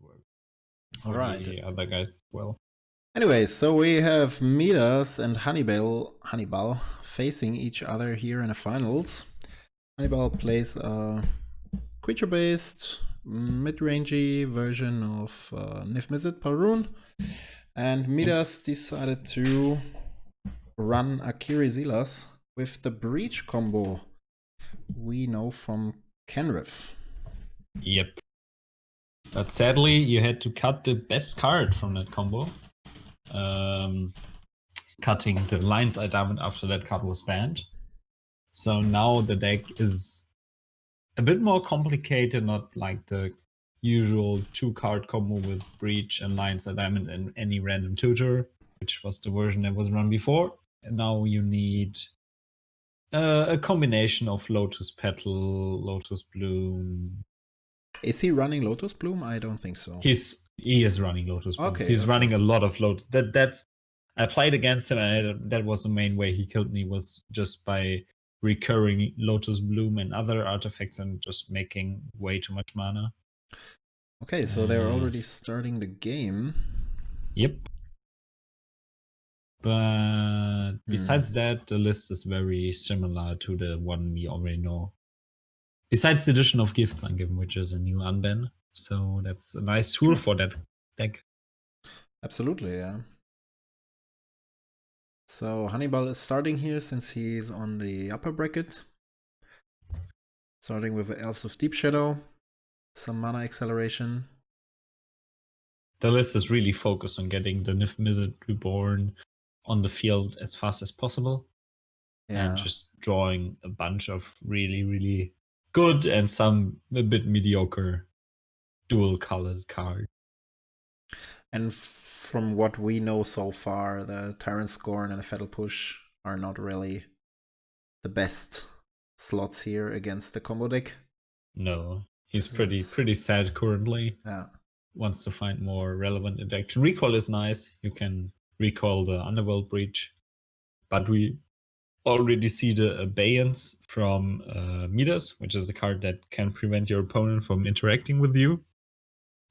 work All for right. the other guys as well. Anyway, so we have Midas and Hannibal facing each other here in the finals. Hannibal plays a creature-based, mid-rangey version of Niv-Mizzet Parun, and Midas decided to run Akiri Silas with the Breach combo we know from Kenrith. Yep. But sadly, you had to cut the best card from that combo. Cutting the Lion's Eye Diamond after that card was banned. So now the deck is a bit more complicated, not like the usual 2-card combo with Breach and Lion's Eye Diamond and any random tutor, which was the version that was run before. And now you need a combination of Lotus Petal, Lotus Bloom. Is he running Lotus Bloom? I don't think so. He is running Lotus Bloom. Okay, He's running a lot of Lotus. That's I played against him, and that was the main way he killed me, was just by recurring Lotus Bloom and other artifacts and just making way too much mana. Okay, so they're already starting the game. Yep. But besides that, the list is very similar to the one we already know. Besides the addition of Gifts Ungiven, which is a new unban. So that's a nice tool for that deck. Absolutely, yeah. So Hannibal is starting here since he's on the upper bracket. Starting with Elves of Deep Shadow, some mana acceleration. The list is really focused on getting the Niv-Mizzet Reborn on the field as fast as possible. Yeah. And just drawing a bunch of really, really good and some a bit mediocre dual-colored cards. And from what we know so far, the Tyrant Scorn and the Fatal Push are not really the best slots here against the combo deck. No, he's pretty sad currently. Yeah. Wants to find more relevant interaction. Recall is nice. You can recall the Underworld Breach. But we already see the Abeyance from Midas, which is a card that can prevent your opponent from interacting with you.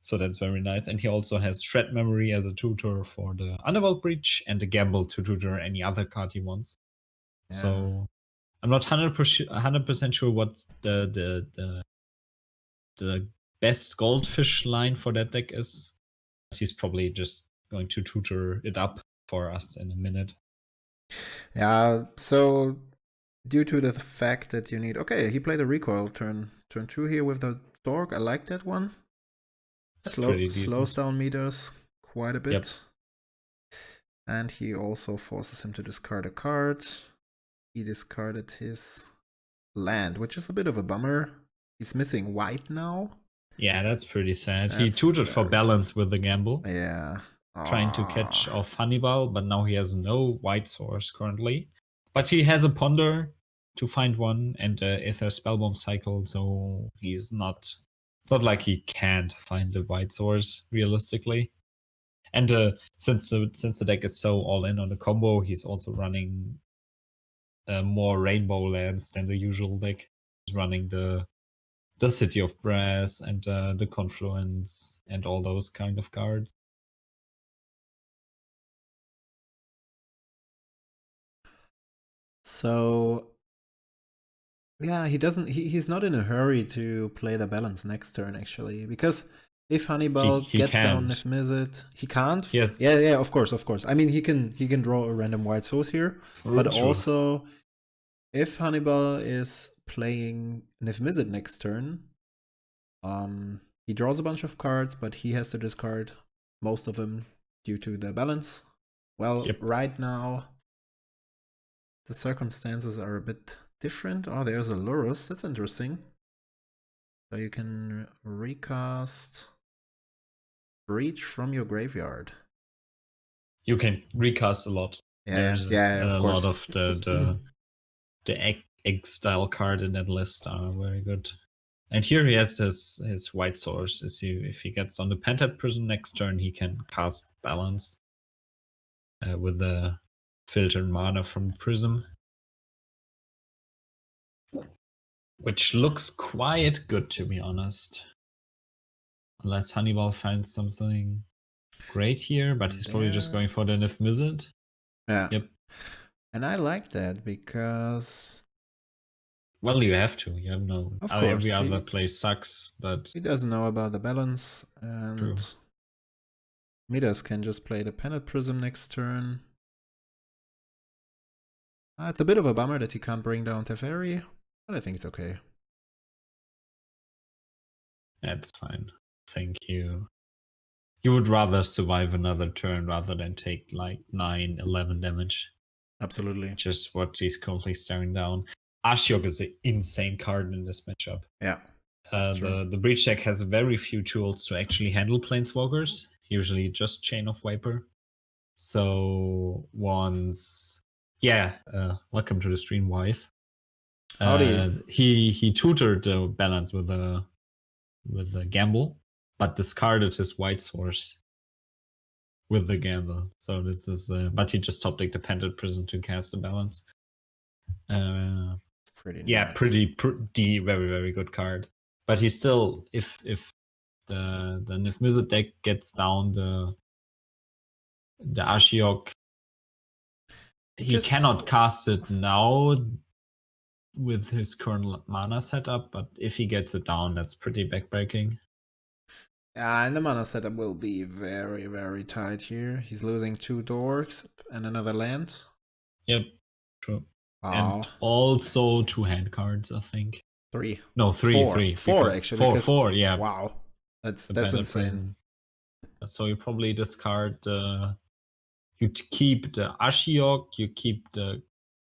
So that's very nice. And he also has Shred Memory as a tutor for the Underworld Breach and the Gamble to tutor any other card he wants. Yeah. So I'm not 100% sure what's the best Goldfish line for that deck is. But he's probably just going to tutor it up for us in a minute. Yeah, so due to the fact that you need... Okay, he played a recoil turn 2 here with the Dork. I like that one. Slows down Midas quite a bit. Yep. And he also forces him to discard a card. He discarded his land, which is a bit of a bummer. He's missing white now. Yeah, that's pretty sad. He tutored for balance with the gamble. Yeah. Trying to catch off Hannibal, but now he has no white source currently. But he has a Ponder to find one and Aether Spellbomb cycle, so he's not... It's not like he can't find the white source realistically. And since the deck is so all in on the combo, he's also running more rainbow lands than the usual deck. He's running the City of Brass and the Confluence and all those kind of cards. So yeah, he's not in a hurry to play the balance next turn actually, because if Hannibal gets down Niv-Mizzet, he can't. Yes. Yeah, of course. I mean, he can draw a random white source here, but also if Hannibal is playing Niv-Mizzet next turn, he draws a bunch of cards, but he has to discard most of them due to the balance. Well, right now the circumstances are a bit different. Oh, there's a Lurrus. That's interesting. So you can recast Breach from your graveyard. You can recast a lot. Yeah, There's of course. lot of the egg style card in that list are very good. And here he has his white source. If he gets on the Pentad Prison next turn, he can cast Balance with the filtered mana from Prism, which looks quite good, to be honest. Unless Hannibal finds something great here, but he's probably just going for the Niv-Mizzet. Yeah. Yep. And I like that because... Well, you have to. You have no... Of course, every other place sucks, but... He doesn't know about the balance, and... True. Midas can just play the Pendant Prism next turn. It's a bit of a bummer that he can't bring down Teferi, but I think it's okay. That's fine. Thank you. You would rather survive another turn rather than take like 9, 11 damage. Absolutely. Just what he's currently staring down. Ashiok is an insane card in this matchup. Yeah. The Breach deck has very few tools to actually handle Planeswalkers, usually just Chain of Viper. So once... Yeah, welcome to the stream, wife. Howdy. He tutored the balance with a gamble, but discarded his white source with the gamble. So this is, but he just top decked the Pendant Prison to cast the balance. Pretty yeah, nice. pretty very, very good card. But he still, if the Niv-Mizzet deck gets down the Ashiok, he cannot cast it now with his current mana setup, but if he gets it down, that's pretty backbreaking. Yeah, and the mana setup will be very, very tight here. He's losing 2 dorks and another land. Yep, true. Wow. And also 2 hand cards, I think. 3. No, 3. 4 actually. 4, yeah. Wow. That's insane. Prison. So you probably discard you keep the Ashiok, you keep the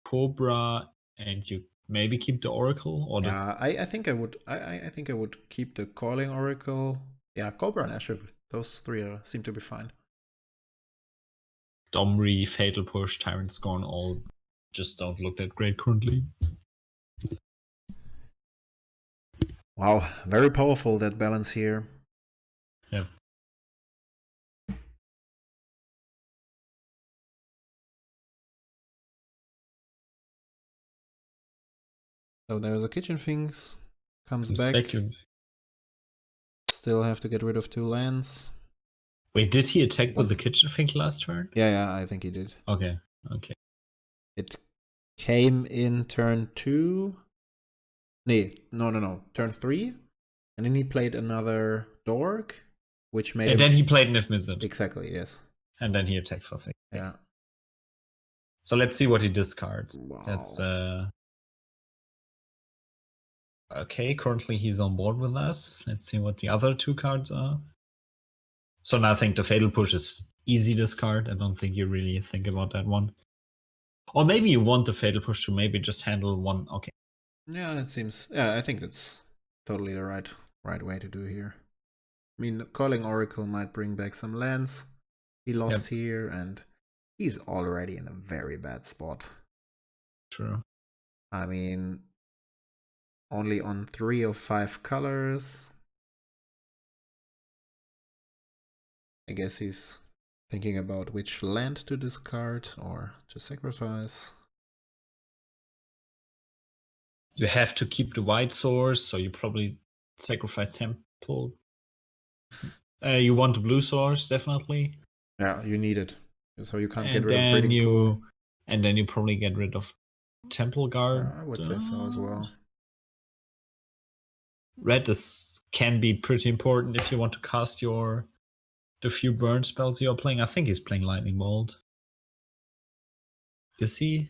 Cobra, and you maybe keep the Oracle, or yeah, I think I would. I think I would keep the Calling Oracle. Yeah, Cobra and Ashiok. Those 3 seem to be fine. Domri, Fatal Push, Tyrant Scorn, all just don't look that great currently. Wow, very powerful that balance here. Yeah. So there's a Kitchen Finks. Comes back. Still have to get rid of 2 lands. Wait, did he attack with the Kitchen Fink last turn? Yeah, I think he did. Okay. It came in turn 2. No. Turn 3. And then he played another Dork, which made And then he played Niv-Mizzet. Exactly, yes. And then he attacked for 3. Yeah. So let's see what he discards. Wow. That's okay, currently he's on board with us. Let's see what the other 2 cards are. So now I think the Fatal Push is easy discard. I don't think you really think about that one. Or maybe you want the Fatal Push to maybe just handle one. Okay. Yeah, it seems. Yeah, I think that's totally the right way to do here. I mean, Calling Oracle might bring back some lands. He lost here, and he's already in a very bad spot. True. I mean, only on 3 of 5 colors. I guess he's thinking about which land to discard or to sacrifice. You have to keep the white source, so you probably sacrifice Temple. You want the blue source, definitely. Yeah, you need it. So you can't get rid of Breeding Pool. And then you probably get rid of Temple Guard. I would say so as well. Red can be pretty important if you want to cast the few burn spells you're playing. I think he's playing Lightning Bolt. You see?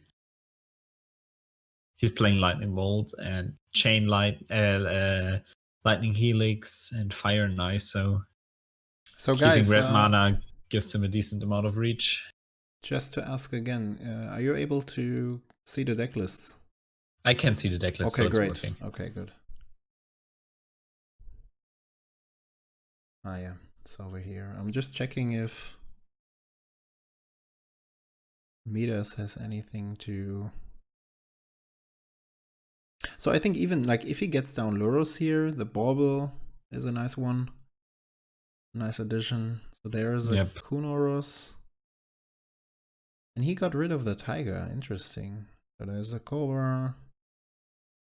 He's playing Lightning Bolt and Chain Lightning Helix and Fire and Ice, so guys, keeping red mana gives him a decent amount of reach. Just to ask again, are you able to see the deck lists? I can see the deck list, okay, so it's great. working. Okay, good. Ah, yeah, it's over here. I'm just checking if Midas has anything to... So I think even like if he gets down Luros here, the Bauble is a nice one. Nice addition. So there's a Kunoros. And he got rid of the Tiger. Interesting. So there's a Cobra.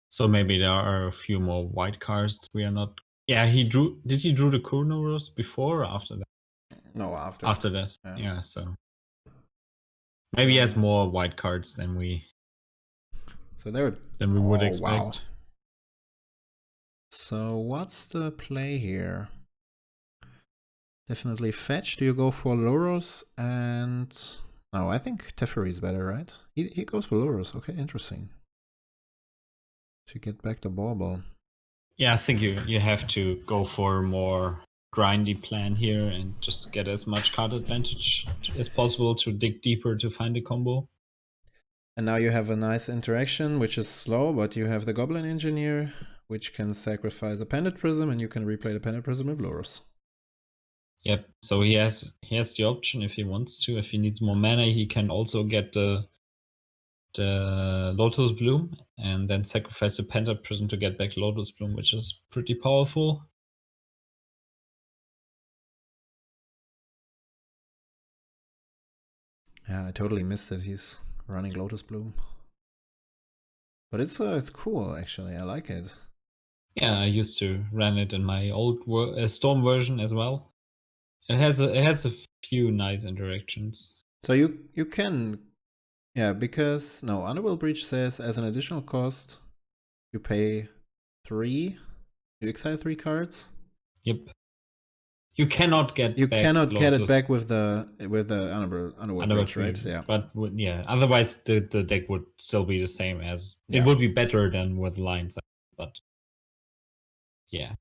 So maybe there are a few more white cards we are not Yeah, he drew. Did he drew the Kurnoros before or after that? No, after. After that, Yeah. yeah. So maybe he has more white cards than we. So there. Than we would expect. Wow. So what's the play here? Definitely fetch. Do you go for Loros and... No, I think Teferi is better, right? He goes for Loros. Okay, interesting. To get back the bauble. Yeah, I think you have to go for a more grindy plan here and just get as much card advantage as possible to dig deeper to find a combo. And now you have a nice interaction, which is slow, but you have the Goblin Engineer, which can sacrifice a Pendant Prism, and you can replay the Pendant Prism with Loros. Yep, so he has the option if he wants to. If he needs more mana, he can also get the Lotus Bloom and then sacrifice the Pendant Prism to get back Lotus Bloom, which is pretty powerful. Yeah, I totally missed it. He's running Lotus Bloom. But it's cool, actually. I like it. Yeah, I used to run it in my old Storm version as well. It has a few nice interactions. So you can... Yeah, because... No, Underworld Breach says as an additional cost, you pay 3. You exile 3 cards. Yep. You cannot get you back cannot Lotus. get it back with the Underworld Breach, right? Yeah. But yeah, otherwise the deck would still be the same as it would be better than with lines, but yeah.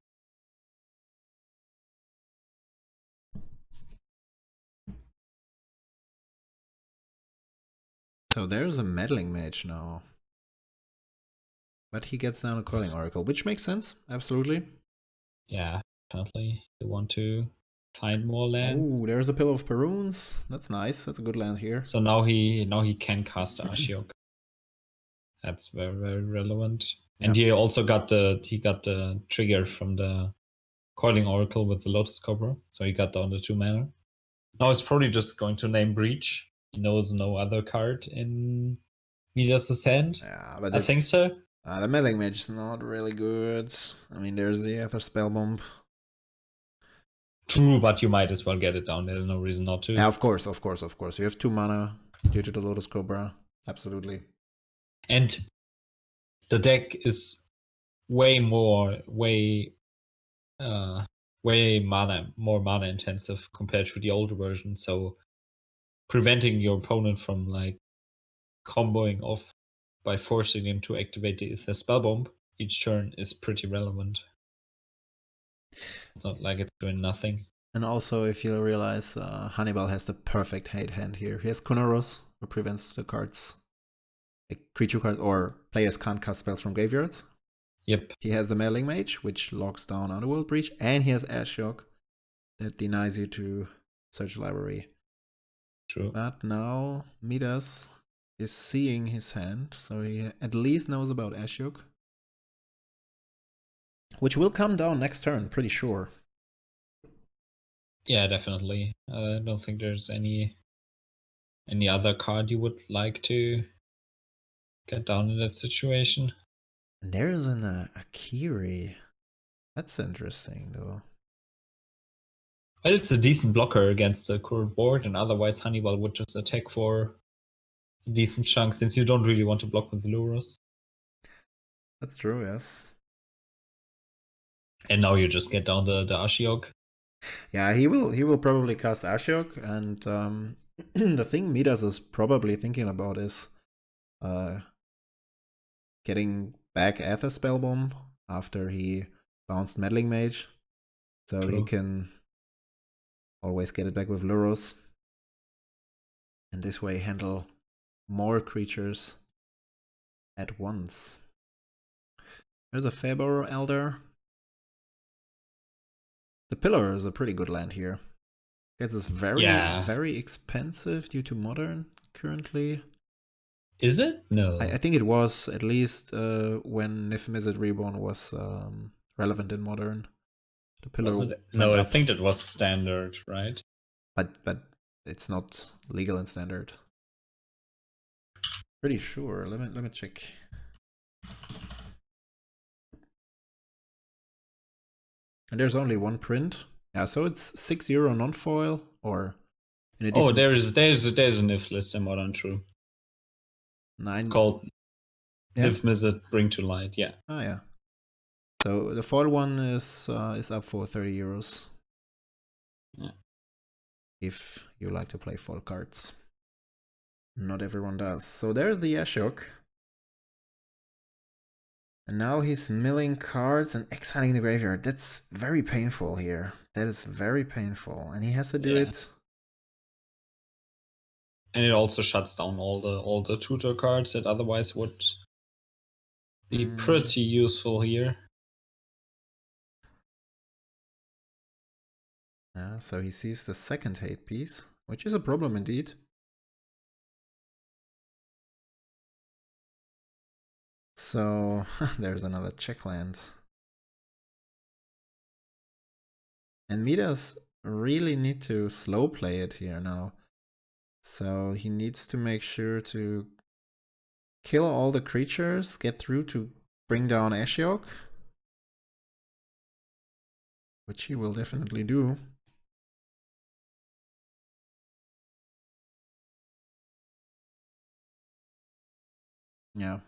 So there's a Meddling Mage now. But he gets down a Coiling Oracle, which makes sense, absolutely. Yeah, definitely. They want to find more lands. Oh, there's a Pillar of Perunes. That's nice. That's a good land here. So now he can cast Ashiok. That's very, very relevant. Yeah. And he also got the trigger from the Coiling Oracle with the Lotus Cobra. So he got down the 2 mana. Now he's probably just going to name Breach. He knows no other card in Midas' hand. Yeah, but I think so. The Meddling Mage is not really good. I mean, there's the Aether Spellbomb. True, but you might as well get it down. There's no reason not to. Yeah, of course. You have 2 mana due to the Lotus Cobra. Absolutely. And the deck is way more mana intensive compared to the older version. So preventing your opponent from like comboing off by forcing him to activate the Aether Spellbomb each turn is pretty relevant. It's not like it's doing nothing. And also, if you realize, Hannibal has the perfect hate hand here. He has Kunaros, who prevents the cards, like creature cards, or players can't cast spells from graveyards. Yep. He has the Meddling Mage, which locks down Underworld Breach, and he has Ashiok, that denies you to search the library. True. But now Midas is seeing his hand, so he at least knows about Ashiok, which will come down next turn, pretty sure. Yeah, definitely. I don't think there's any other card you would like to get down in that situation. And there's an Akiri. That's interesting, though. Well, it's a decent blocker against the current board, and otherwise Hannibal would just attack for a decent chunk, since you don't really want to block with the Lurus. That's true, yes. And now you just get down the Ashiok. Yeah, he will probably cast Ashiok, and the thing Midas is probably thinking about is getting back Aether Spellbomb after he bounced Meddling Mage, so True. he can always get it back with Lurus, and this way handle more creatures at once. There's a Fabor Elder. The Pillar is a pretty good land here. It's very expensive due to Modern currently. Is it? No. I think it was, at least when Niv-Mizzet Reborn was relevant in Modern. The Pillar No, I think that was standard, right? But it's not legal in standard. Pretty sure. Let me check. And there's only one print. Yeah, so it's €6 non-foil, or in Oh, addition. there's a Niv list in Modern True. 9. It's called Yeah. Niv-Mizzet Bring to Light. Yeah. Oh yeah. So the foil one is up for €30. Yeah. If you like to play foil cards. Not everyone does. So there's the Ashok. And now he's milling cards and exiling the graveyard. That's very painful here. That is very painful. And he has to do it. And it also shuts down all the tutor cards that otherwise would be pretty useful here. Yeah, so he sees the second hate piece, which is a problem indeed. So there's another checkland. And Midas really need to slow play it here now. So he needs to make sure to kill all the creatures, get through to bring down Ashiok, which he will definitely do. Yeah.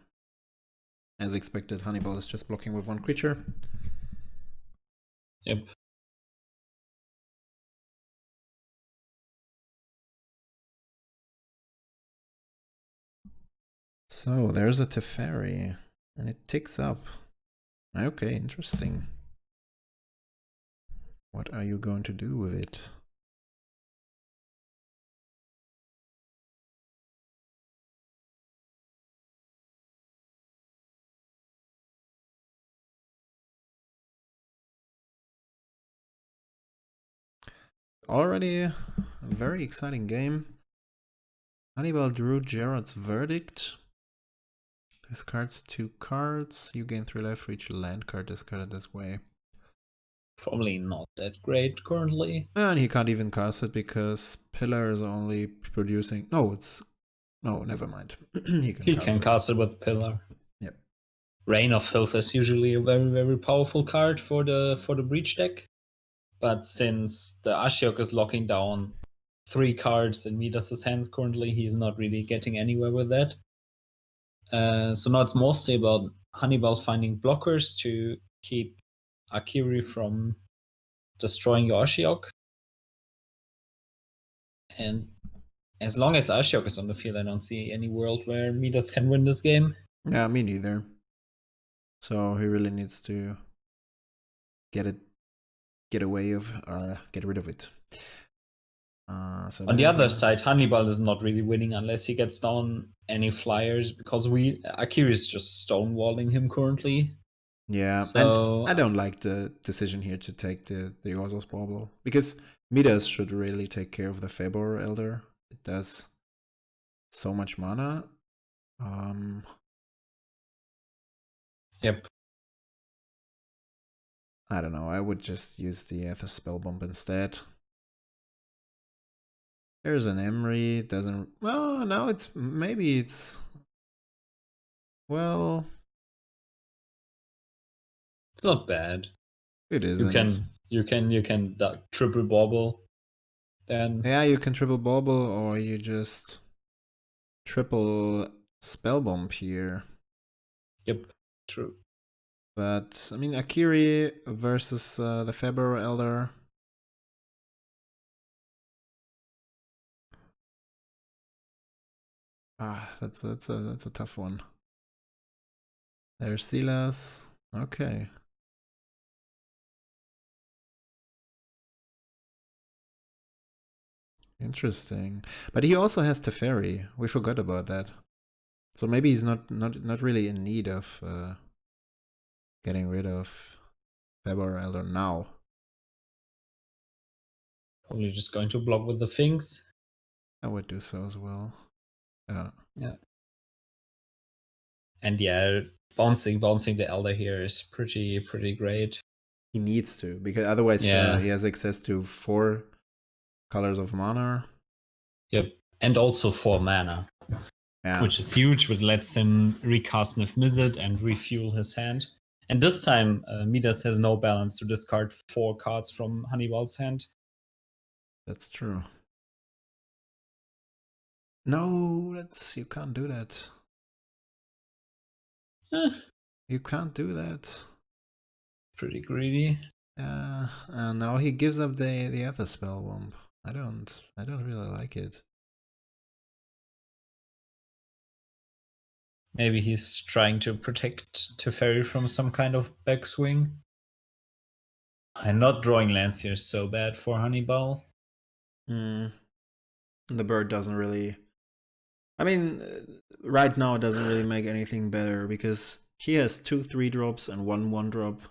As expected, Honeyball is just blocking with one creature. Yep. So there's a Teferi, and it ticks up. Okay, interesting. What are you going to do with it? Already a very exciting game. Hannibal drew Gerard's Verdict. Discards 2 cards. You gain 3 life for each land card discarded this way. Probably not that great currently. And he can't even cast it because Pillar is only producing... No, never mind. he can cast it with Pillar. Yep. Rain of Filth is usually a very, very powerful card for the Breach deck. But since the Ashiok is locking down 3 cards in Midas' hands currently, he's not really getting anywhere with that. So now it's mostly about Hannibal finding blockers to keep Akiri from destroying your Ashiok. And as long as Ashiok is on the field, I don't see any world where Midas can win this game. Yeah, me neither. So he really needs to get rid of it. So on the other side, Hannibal is not really winning unless he gets down any flyers, because Akiri is just stonewalling him currently. Yeah, so... and I don't like the decision here to take the Orzhov Bauble, because Midas should really take care of the Fabor Elder. It does so much mana. Yep. I don't know, I would just use the Aether Spellbomb instead. There's an Emery, doesn't... Well, now it's... Maybe it's... Well... It's not bad. It isn't. You can triple bauble. Then... Yeah, you can triple bauble, or you just... triple Spellbomb here. Yep, true. But, I mean, Akiri versus the Fabor Elder. That's a tough one. There's Silas. Okay. Interesting. But he also has Teferi. We forgot about that. So maybe he's not really in need of getting rid of Fabor Elder now. Probably just going to block with the Finks. I would do so as well. Yeah. And yeah, bouncing the Elder here is pretty great. He needs to, because otherwise he has access to 4 colors of mana. Yep, and also 4 mana. Yeah. Which is huge, which lets him recast Niv-Mizzet and refuel his hand. And this time, Midas has no balance to discard 4 cards from Hannibal's hand. That's true. No, you can't do that. You can't do that. Pretty greedy. And now he gives up the other spellbomb. I don't really like it. Maybe he's trying to protect Teferi from some kind of backswing. And not drawing lands here is so bad for Hannibal. The bird doesn't really... I mean, right now it doesn't really make anything better because he has 2 3-drops and 1 1-drop.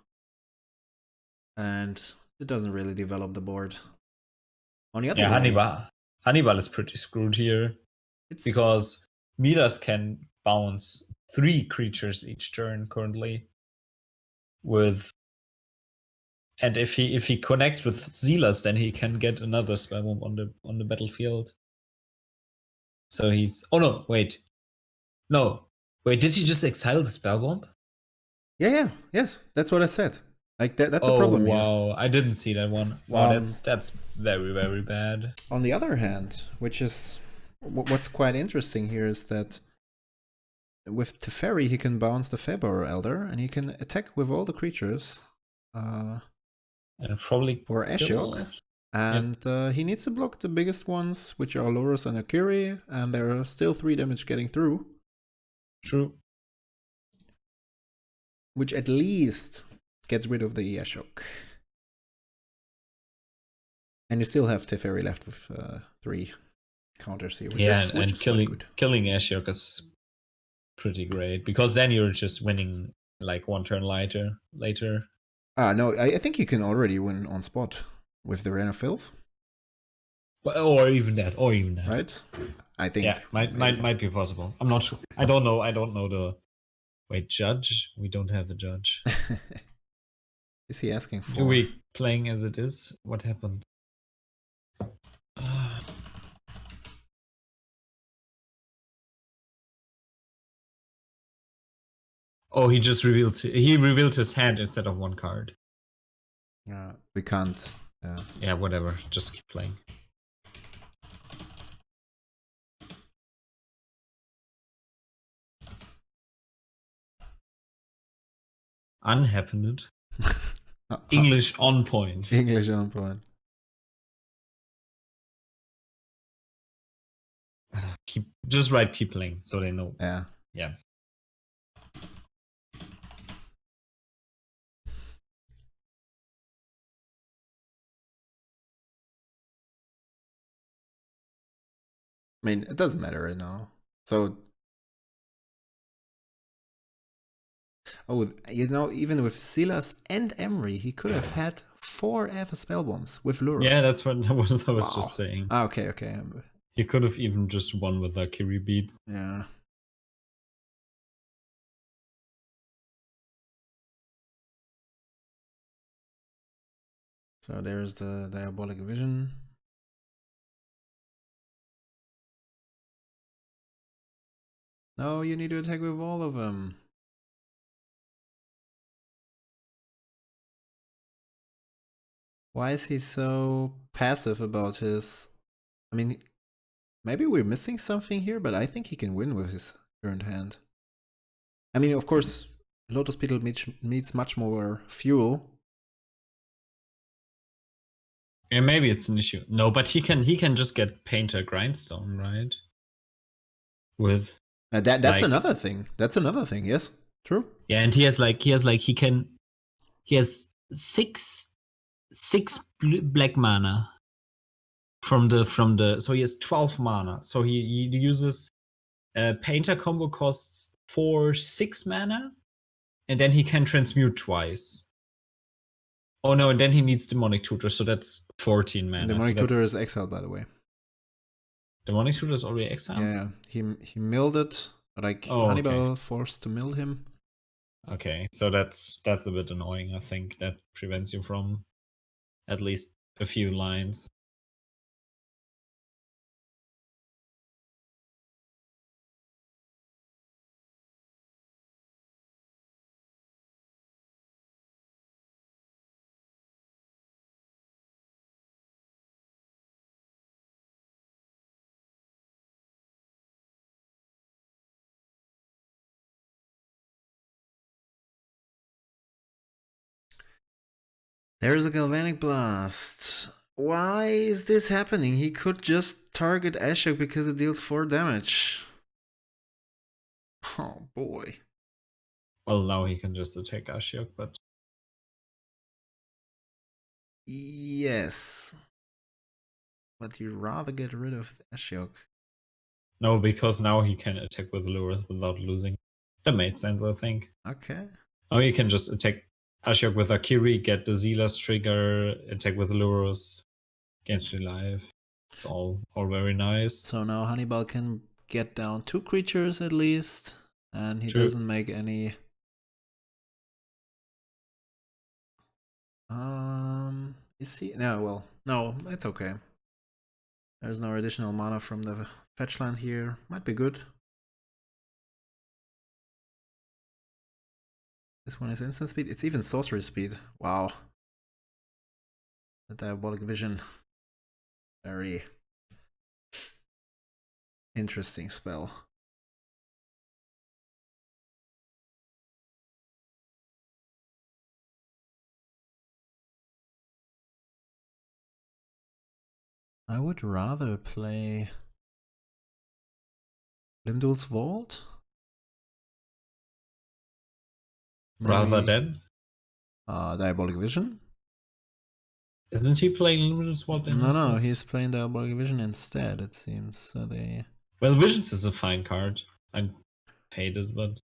And it doesn't really develop the board. On the other way, Hannibal is pretty screwed here. Because Midas can bounce 3 creatures each turn currently. And if he connects with Silas, then he can get another spellbomb on the battlefield. So he's... Oh no, wait. No. Wait, did he just exile the spellbomb? Yes, that's what I said. Like that's a problem here. Oh wow, I didn't see that one. Wow, that's very, very bad. On the other hand, which is what's quite interesting here is that with Teferi he can bounce the Febor Elder and he can attack with all the creatures. And probably for Ashok. And he needs to block the biggest ones, which are Loras and Akiri, and there are still 3 damage getting through. True. Which at least gets rid of the Ashok. And you still have Teferi left with 3 counters here. Which is killing Ashok is pretty great, because then you're just winning like 1 turn later. No, I think you can already win on spot with the Rain of Filth. Or even that. Right? I think. Yeah, might be possible. I'm not sure. I don't know the... Wait, judge? We don't have a judge. Is he asking for... Do we playing as it is? What happened? Oh, he just revealed his hand instead of 1 card. Yeah, we can't. Yeah, whatever. Just keep playing. Unhappened. English on point. English on point. Keep playing so they know. Yeah. I mean, it doesn't matter right now. So, even with Silas and Emery, he could have had 4 Aether Spellbombs with Luros. Yeah, that's what I was just saying. Okay. He could have even just won with Akiri beats. Yeah. So there's the Diabolic Vision. No, you need to attack with all of them. Why is he so passive about his... I mean, maybe we're missing something here, but I think he can win with his current hand. I mean, of course, Lotus Petal needs much more fuel. Yeah, maybe it's an issue. No, but he can just get Painter Grindstone, right? With that's another thing. That's another thing. Yes, true. Yeah, and he has 6 black mana from the so he has 12 mana. So he uses Painter combo costs 6 mana, and then he can transmute twice. Oh no, and then he needs Demonic Tutor, so that's 14 mana. Demonic Tutor is exiled, by the way. Demonic Tutor is already exiled? Yeah, he milled it, like Hannibal forced to mill him. Okay, so that's a bit annoying. I think that prevents you from at least a few lines. There's a Galvanic Blast. Why is this happening? He could just target Ashok because it deals 4 damage. Oh boy. Well, now he can just attack Ashiok, but... Yes. But you'd rather get rid of Ashok. No, because now he can attack with Lurus without losing. That made sense, I think. Okay. Now he can just attack Ashiok with Akiri, get the Silas trigger, attack with Lurus, gains 3 life. It's all very nice. So now Hannibal can get down 2 creatures at least, and he doesn't make any... Is he? No, well, no, it's okay. There's no additional mana from the fetch land here. Might be good. This one is instant speed. It's even sorcery speed. Wow. The Diabolic Vision. Very interesting spell. I would rather play Limdul's Vault. Rather than? Diabolic Vision? Isn't he playing Luminous Vault? No, he's playing Diabolic Vision instead, it seems. So they... Well, Visions is a fine card. I hate it, but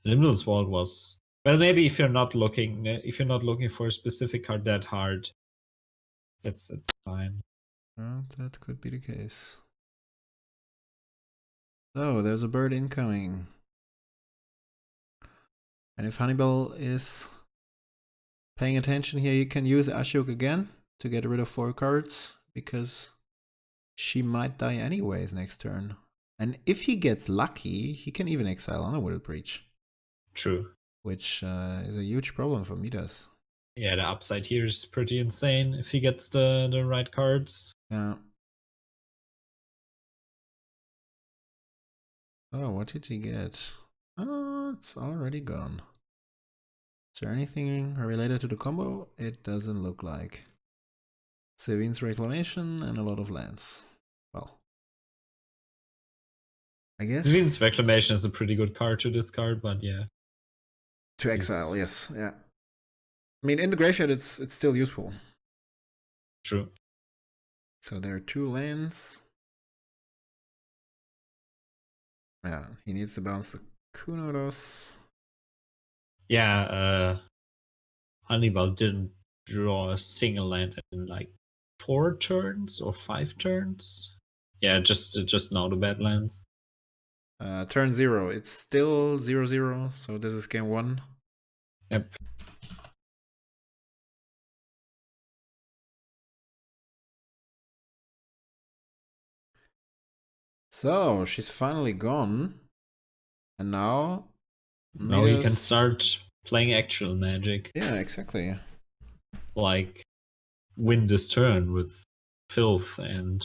Luminous Vault was... Well, maybe if you're not looking for a specific card that hard, it's fine. Well, that could be the case. So, there's a bird incoming. And if Hannibal is paying attention here, you can use Ashok again to get rid of 4 cards, because she might die anyways next turn. And if he gets lucky, he can even exile Underworld Breach. True. Which is a huge problem for Midas. Yeah, the upside here is pretty insane if he gets the right cards. Yeah. Oh, what did he get? Oh, it's already gone. Is there anything related to the combo? It doesn't look like. Sevin's Reclamation and a lot of lands. Well, I guess Sevin's Reclamation is a pretty good card to discard, but yeah. To exile, yes, yeah. I mean, in the graveyard, it's still useful. True. So there are 2 lands. Yeah, he needs to bounce the Kunoros. Yeah, Hannibal didn't draw a single land in like 4 turns or 5 turns. Yeah, just now the Badlands. Turn 0. It's still 0-0, so this is game 1. Yep. So she's finally gone, and now you can start playing actual Magic. Yeah, exactly. Like win this turn with filth and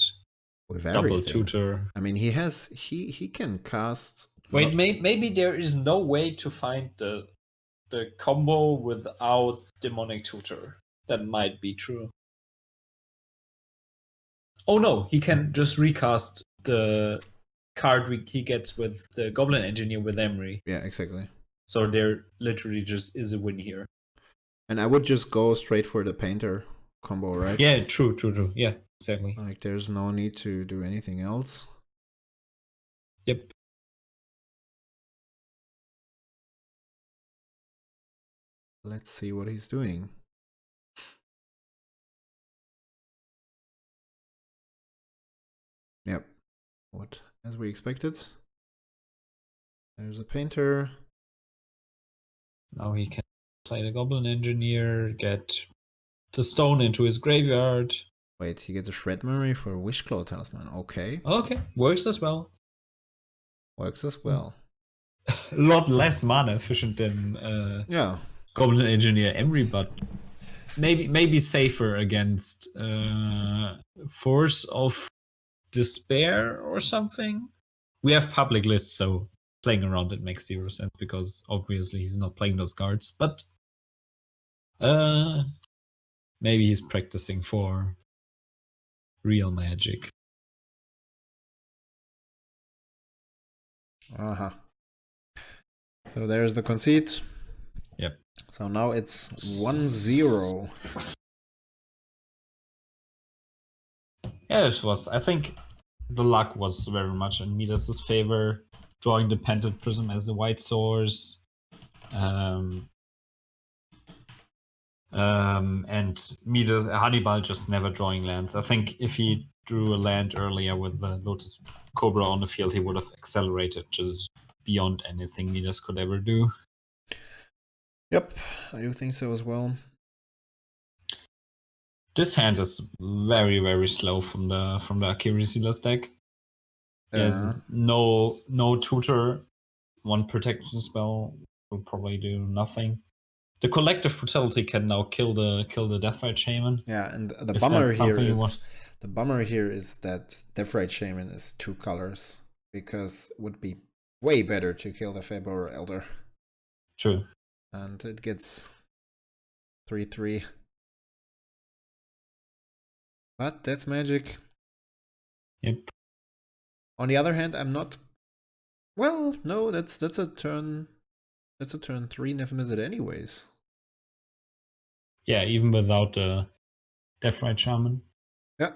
with double everything. tutor. I mean, he can cast. Wait, maybe there is no way to find the combo without demonic tutor. That might be true. Oh no, he can just recast the card he gets with the Goblin Engineer with Emery. Yeah, exactly. So there literally just is a win here. And I would just go straight for the Painter combo, right? Yeah, true. Yeah, exactly. Like, there's no need to do anything else. Yep. Let's see what he's doing. Yep. What? As we expected. There's a Painter. Now he can play the Goblin Engineer, get the stone into his graveyard. Wait, he gets a Shred Memory for a Wishclaw Talisman. Okay. Okay, works as well. Works as well. A lot less mana efficient than Goblin Engineer Emery, but maybe safer against Force of Despair or something. We have public lists, so playing around it makes 0 sense because obviously he's not playing those cards. But Maybe he's practicing for real Magic. Uh-huh. So there's the conceit. Yep. So now it's 1-0. Yeah, it was. I think the luck was very much in Midas' favor. Drawing the Pendant Prism as a white source. And Midas, Hannibal just never drawing lands. I think if he drew a land earlier with the Lotus Cobra on the field, he would have accelerated just beyond anything Midas could ever do. Yep, I do think so as well. This hand is very, very slow from the Akiri Silas deck. There's no tutor. One protection spell will probably do nothing. The collective brutality can now kill the Deathrite Shaman. Yeah, and the bummer here is that Deathrite Shaman is 2 colors, because it would be way better to kill the Febor Elder. True. And it gets 3/3. But that's Magic. Yep. On the other hand, I'm not. Well, no, that's a turn. That's a turn 3 Niv-Mizzet anyways. Yeah, even without the Deathrite Shaman. Yeah.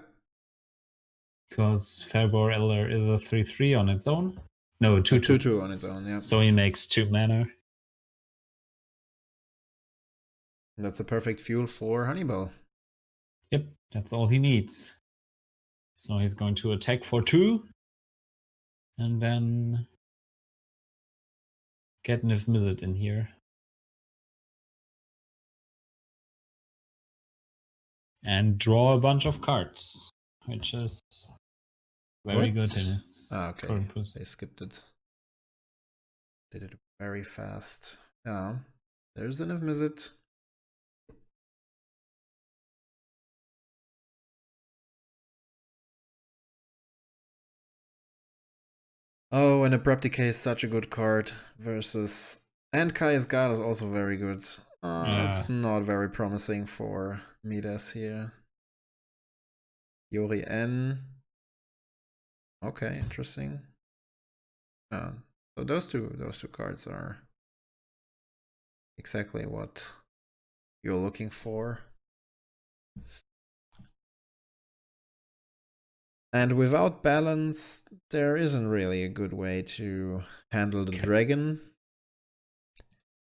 Because Febor Elder is a 3/3 on its own. No, 2/2. 2/2 on its own, yeah. So he makes 2 mana. That's a perfect fuel for Hannibal. Yep, that's all he needs. So he's going to attack for 2. And then get Niv-Mizzet in here. And draw a bunch of cards, which is very good in his okay, they skipped it. Did it very fast. Yeah, there's the Niv-Mizzet. Oh, and Abrupt Decay is such a good card versus... And Kaya's God is also very good. It's not very promising for Midas here. Yori N. Okay, interesting. So those two cards are exactly what you're looking for. And without balance, there isn't really a good way to handle the dragon.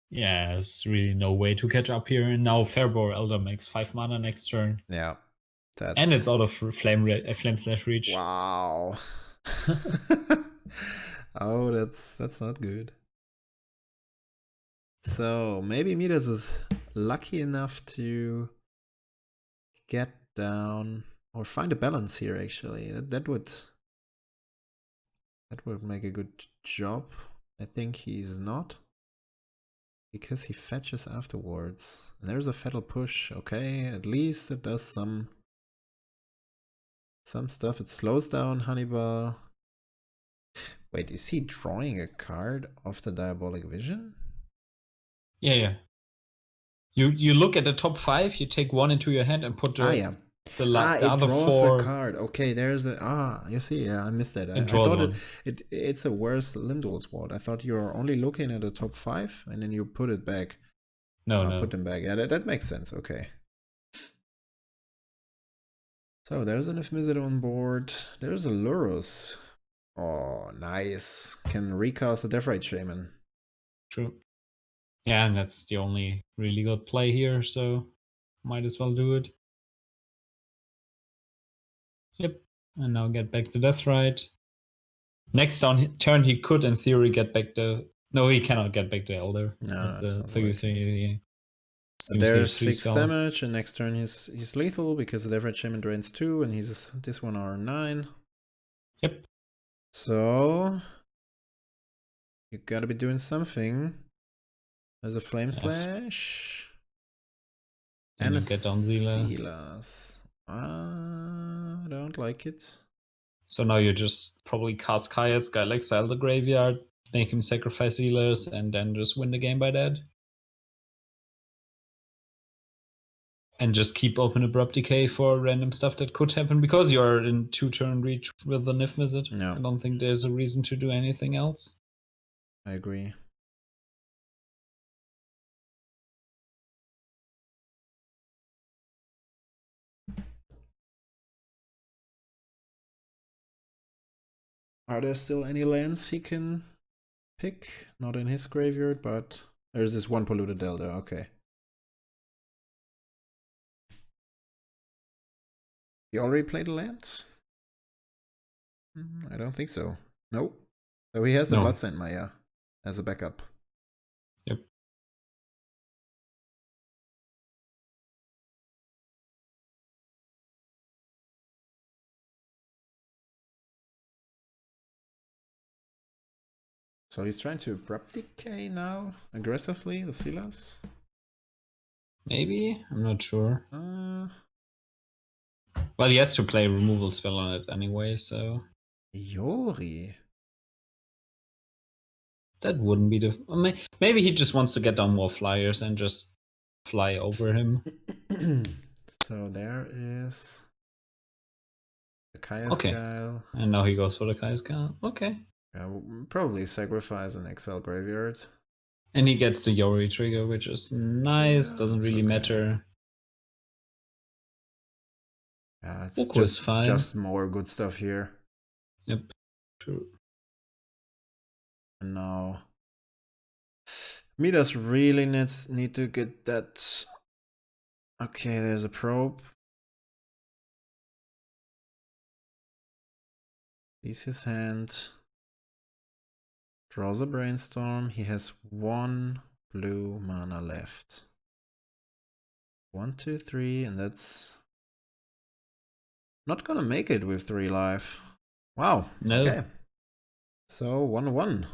Yeah, there's really no way to catch up here. And now Febor Elder makes 5 mana next turn. Yeah. And it's out of Flame Slash Reach. Wow. Oh, that's not good. So maybe Midas is lucky enough to get down or find a balance here. Actually, that would make a good job. I think he's not, because he fetches afterwards. And there's a Fatal Push. Okay, at least it does some stuff. It slows down Hannibal. Wait, is he drawing a card off the Diabolic Vision? Yeah. You look at the top 5, you take 1 into your hand and put the other 4. A card. Okay, there's a you see, yeah, I missed that. I thought it's a worse Limdol Sword. I thought you're only looking at the top 5 and then you put it back. No. Put them back. Yeah, that makes sense. Okay. So there's an Niv-Mizzet on board. There's a Lurus. Oh, nice. Can recast a Deathrite Shaman. True. Yeah, and that's the only really good play here, so might as well do it. Yep. And now get back to Deathrite. Next turn he could, in theory, get back the... No, he cannot get back the Elder. No, that's a 33. There's 6 damage, and next turn he's lethal because the Deathrite Shaman drains 2, and this one are 9. Yep. So you gotta be doing something. There's a Flame Slash. And a get down Silas. I don't like it. So now you just probably cast Kaya's guy, exile the graveyard, make him sacrifice Silas, and then just win the game by that. And just keep open Abrupt Decay for random stuff that could happen, because you're in 2-turn reach with the Niv-Mizzet. No. I don't think there's a reason to do anything else. I agree. Are there still any lands he can pick? Not in his graveyard, but there's this one Polluted Delta, okay. He already played a land? I don't think so. Nope. So he has the Bloodstained Maya as a backup. Yep. So he's trying to Abrupt Decay now, aggressively, the Silas? Maybe? I'm not sure. Well, he has to play a removal spell on it anyway, so... Yori. That wouldn't be the... Maybe he just wants to get down more flyers and just fly over him. So there is... the Kaya's Okay. Guile. And now he goes for the Kaya's Guile. Okay. Probably sacrifice an Exile Graveyard. And he gets the Yori trigger, which is nice. Yeah, doesn't really matter. Yeah, it's Oko is fine. just more good stuff here. Yep. True. And now Midas really need to get that. Okay, there's a probe. Sees his hand. Draws a Brainstorm. He has 1 blue mana left. 1, 2, 3, and that's not gonna make it with 3 life. Wow. No. Okay. So 1-1.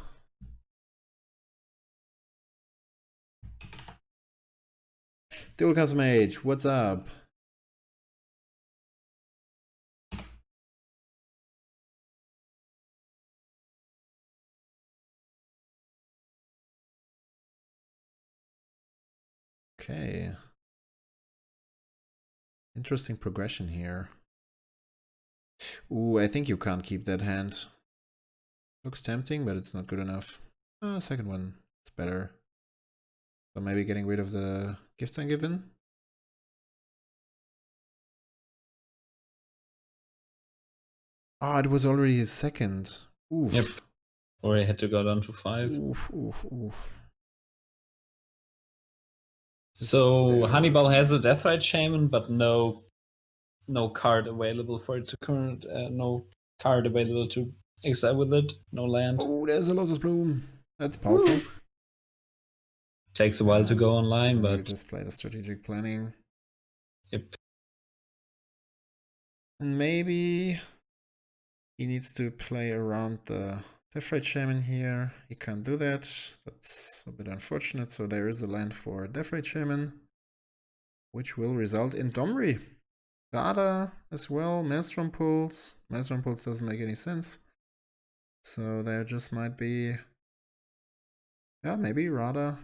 Duel Custom Age, what's up? Okay. Interesting progression here. Ooh, I think you can't keep that hand. Looks tempting, but it's not good enough. Second one, it's better. So maybe getting rid of the Gifts Ungiven. Oh, it was already his second. Oof. Yep. Or he had to go down to 5. Oof, oof, oof. So Hannibal has a Deathrite Shaman, but no card available for it to no card available to exile with it. No land. Oh, there's a Lotus Bloom. That's powerful. Woo. Takes a while to go online, but just play the strategic planning. Yep. And maybe he needs to play around the Deathrite Shaman here. He can't do that. That's a bit unfortunate. So there is a land for Deathrite Shaman, which will result in Domri. Dada as well. Maelstrom Pulse. Maelstrom Pulse doesn't make any sense. So there just might be... yeah, maybe Rada.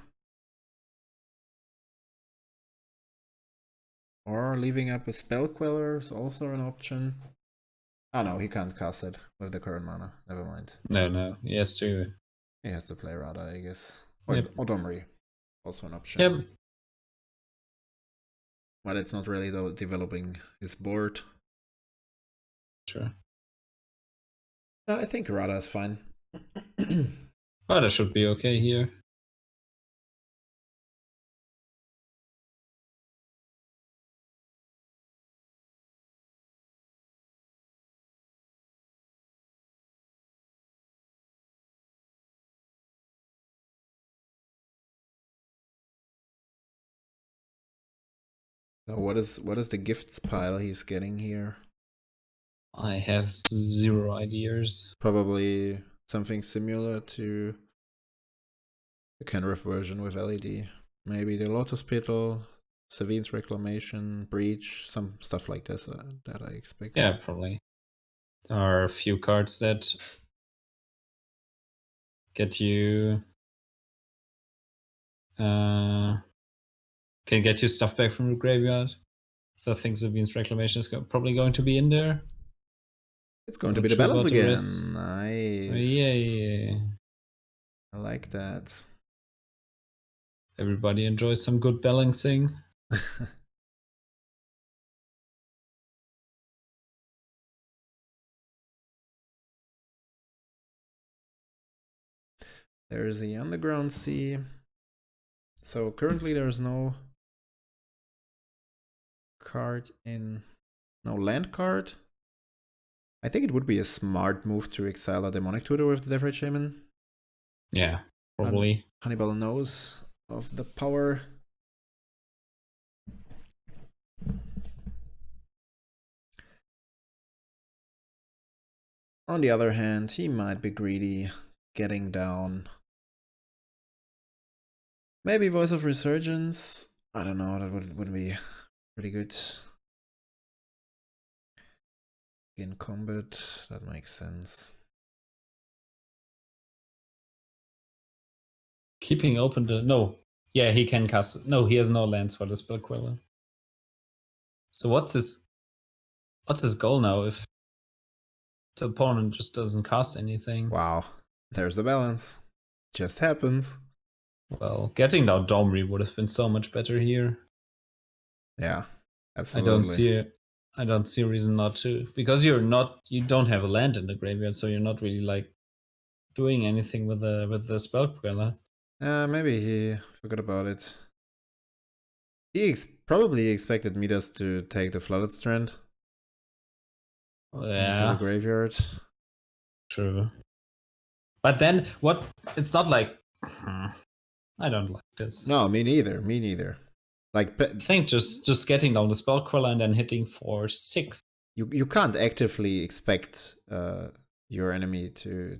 Or leaving up a Spell Queller is also an option. Oh no, he can't cast it with the current mana. Never mind. No. He has to. He has to play Rada, I guess. Or, Yep. or Domri. Also an option. Yep. But it's not really developing his board. Sure. I think Rada is fine. But that should be okay here. So what is the gifts pile he's getting here? I have 0 ideas. Probably something similar to the Kenrith version with LED. Maybe the Lotus Petal, Savine's Reclamation, Breach, some stuff like this that I expect. Yeah, probably. There are a few cards that get you can get you stuff back from the graveyard. So I think Zavin's Reclamation is probably going to be in there. It's going to be the balance again. Nice. Yeah. I like that. Everybody enjoys some good balancing. There's the Underground Sea. So currently there's no card in... No land card. I think it would be a smart move to exile a Demonic Tutor with the Deathrite Shaman. Yeah, probably. Hannibal knows of the power. On the other hand, he might be greedy, getting down. Maybe Voice of Resurgence. I don't know, that would be pretty good. In combat, that makes sense. Keeping open the... No. Yeah, he can cast... No, he has no lands for the Spell Queller. So what's his goal now if the opponent just doesn't cast anything? Wow, there's the balance. Just happens. Well, getting down Domri would have been so much better here. Yeah, absolutely. I don't see a reason not to, because you don't have a land in the graveyard, so you're not really like doing anything with the Spell Queller. Maybe he forgot about it. He probably expected Midas to take the Flooded Strand into the graveyard. True. But then what? It's not like I don't like this. No, me neither. Like, I think just getting down the Spell Queller and then hitting for 6. You can't actively expect your enemy to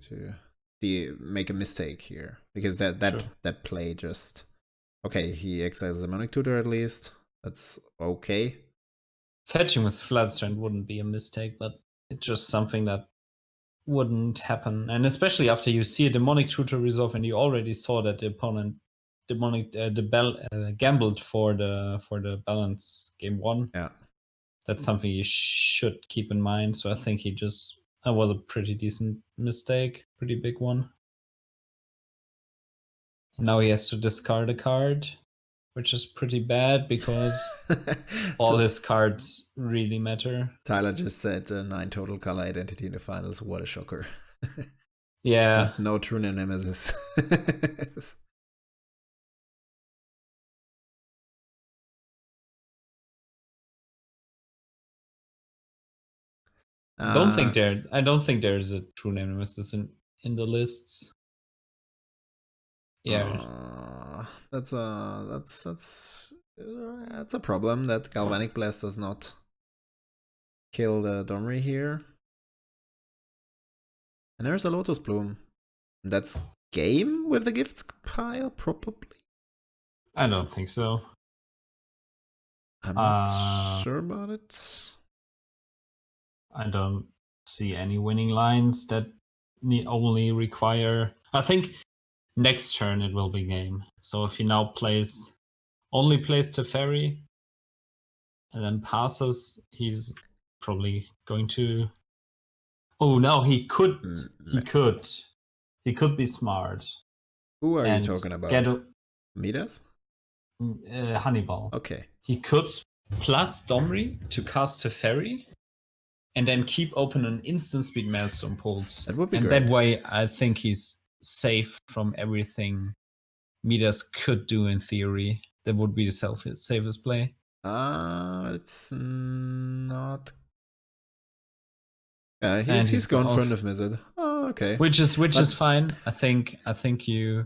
make a mistake here, because that play just... Okay, he exiles the Demonic Tutor at least. That's okay. Fetching with Floodstrand wouldn't be a mistake, but it's just something that wouldn't happen. And especially after you see a Demonic Tutor resolve and you already saw that the opponent gambled for the balance game 1. Yeah. That's something you should keep in mind. So I think that was a pretty decent mistake, pretty big one. Now he has to discard a card, which is pretty bad because all his cards really matter. Tyler just said 9 total color identity in the finals. What a shocker. Yeah. No true nemesis. I don't think there's a true nemesis in the lists. Yeah. That's a problem that Galvanic Blast does not kill the Domri here. And there's a Lotus Bloom. That's game with the gifts pile, probably. I don't think so. I'm not sure about it. I don't see any winning lines that only require... I think next turn it will be game. So if he now only plays Teferi and then passes, he's probably going to... Oh no, he could be smart. Who are you talking about? Midas? Hannibal. Okay. He could plus Domri to cast Teferi and then keep open an instant speed Maelstrom Pulse. That would be great. That way, I think he's safe from everything Midas could do in theory. That would be the safest play. It's not... he's gone for Niv-Mizzet. Oh, okay. Which is fine. I think you...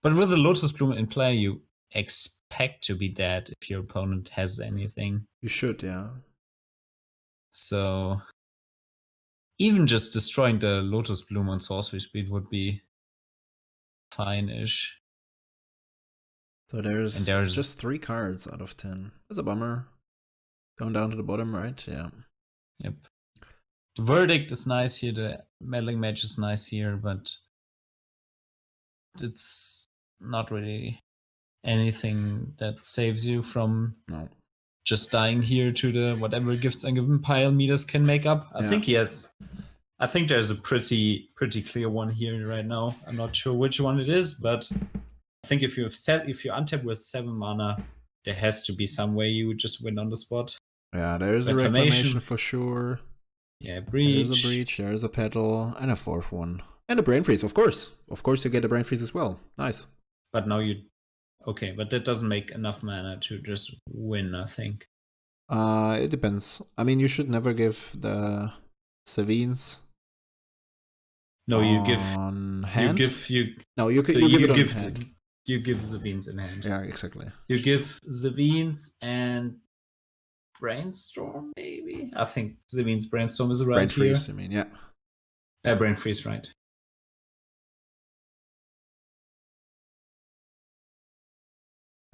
But with the Lotus Bloom in play, you expect to be dead if your opponent has anything. You should, yeah. So even just destroying the Lotus Bloom on Sorcery Speed would be fine-ish. So there's just 3 cards out of 10. That's a bummer. Going down to the bottom, right? Yeah. Yep. The Verdict is nice here. The Meddling Mage is nice here, but it's not really anything that saves you from just dying here to the whatever gifts and given pile meters can make up. I think he has. I think there's a pretty clear one here right now. I'm not sure which one it is, but I think if you untap with 7 mana, there has to be some way you would just win on the spot. Yeah, there's a reclamation for sure. Yeah, breach. There's a breach, there's a petal, and a 4th one. And a brain freeze, of course. Of course you get a brain freeze as well. Nice. But now you... Okay, but that doesn't make enough mana to just win, I think. It depends. I mean, you should never give the Savines. No, you give... hand? You give Zavines in hand. Yeah, exactly. You give Zavines and Brainstorm, maybe? I think Zavines Brainstorm is right here. Brain freeze, I mean, yeah. Brain freeze, right.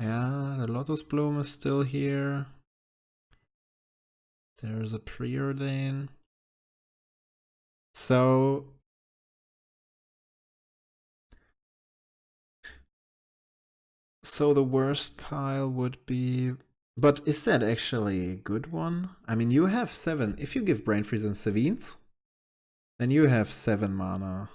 Yeah, the Lotus Bloom is still here. There's a Preordain. So... So the worst pile would be... But is that actually a good one? I mean, you have 7. If you give Brain Freeze and Savines, then you have 7 mana.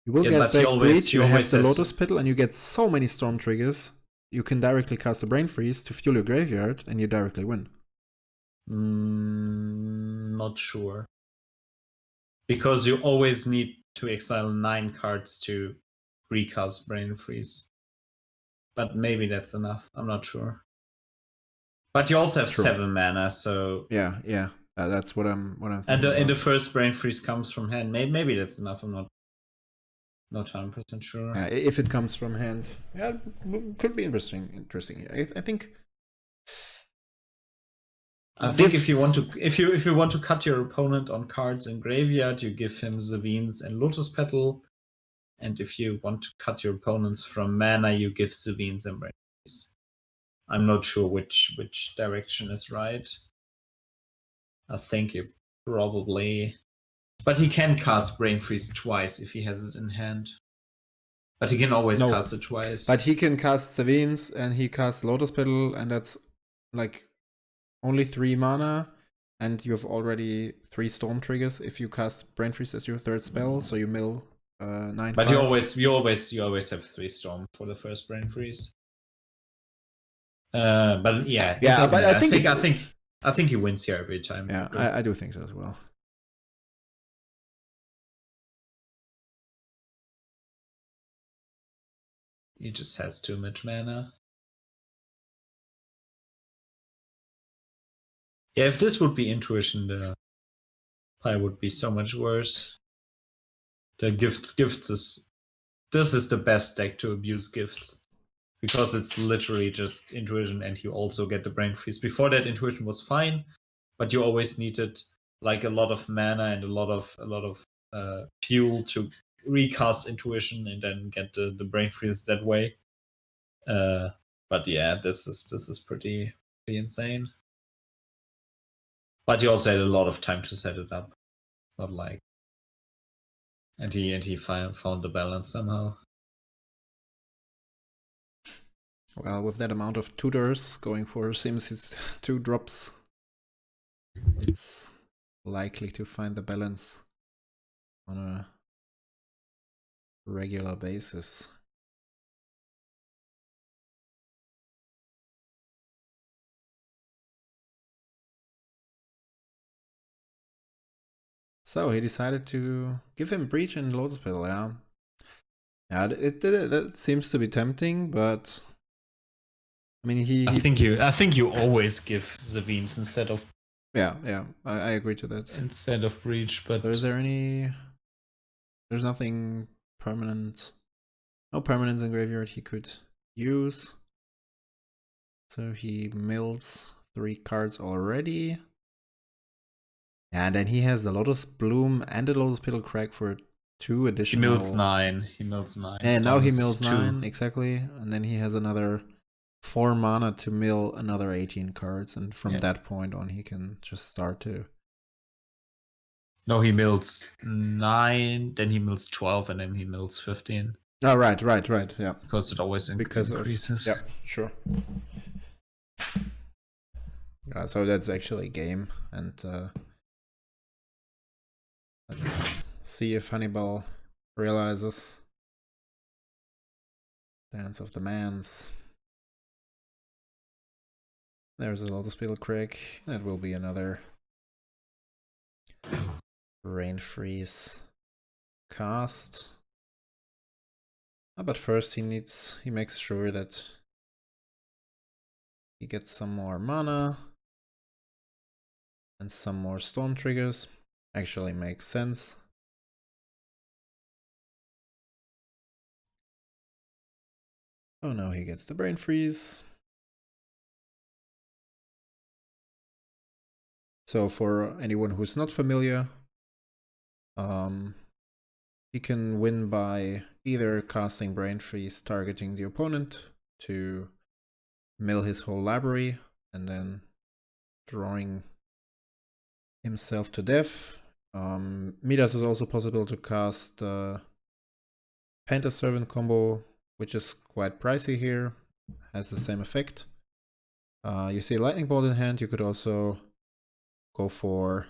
You will get back Breach, you have the Lotus Petal, and you get so many Storm triggers. You can directly cast a Brain Freeze to fuel your graveyard, and you directly win. Not sure. Because you always need to exile 9 cards to recast Brain Freeze. But maybe that's enough. I'm not sure. But you also have 7 mana, so yeah. That's what I'm thinking. And the first Brain Freeze comes from hand. Maybe that's enough. I'm not 100% sure. Yeah, if it comes from hand, yeah, could be interesting. I think if you want to cut your opponent on cards in graveyard, you give him Zavines and Lotus Petal. And if you want to cut your opponents from mana, you give Zavines and Brain Freeze. I'm not sure which direction is right. I think you probably... But he can cast Brain Freeze twice if he has it in hand. But he can always cast it twice. But he can cast Savines and he casts Lotus Petal, and that's like only 3 mana. And you have already 3 Storm triggers if you cast Brain Freeze as your 3rd spell, so you mill 9 But cards. you always have 3 Storm for the first Brain Freeze. But yeah, but I think he wins here every time. Yeah, I do think so as well. He just has too much mana. Yeah, if this would be Intuition, the pile would be so much worse. The gifts is... This is the best deck to abuse gifts. Because it's literally just Intuition and you also get the Brain Freeze. Before that, Intuition was fine, but you always needed like a lot of mana and a lot of fuel to recast Intuition and then get the Brain Freeze that way. But yeah, this is pretty insane. But you also had a lot of time to set it up. It's not like... And he found the balance somehow. Well, with that amount of tutors going for Sims 2 drops, it's likely to find the balance on a regular basis. So he decided to give him Breach and Lotus Petal, yeah. Yeah, that seems to be tempting, but I mean I think you always give Zavines instead of... Yeah, I agree to that. Instead of Breach, but... Is there any... There's nothing permanent. No permanents in graveyard he could use. So he mills 3 cards already. And then he has the Lotus Bloom and the Lotus Petal Crack for 2 additional... He mills 9. And now he mills 9, exactly. And then he has another 4 mana to mill another 18 cards. And from that point on, he can just start to... No, he mills 9, then he mills 12, and then he mills 15. Oh, right, yeah. Because it always increases. Yeah, sure. So that's actually a game, and let's see if Hannibal realizes. Dance of the Mans. There's a Lotus Beetle Crick. It will be another Rain Freeze cast. But first he makes sure that he gets some more mana and some more storm triggers. Actually makes sense. Oh no, he gets the Brain Freeze. So for anyone who's not familiar, he can win by either casting Brain Freeze targeting the opponent to mill his whole library and then drawing himself to death. Midas is also possible to cast Panther Servant combo, which is quite pricey here, has the same effect. You see Lightning Bolt in hand, you could also go for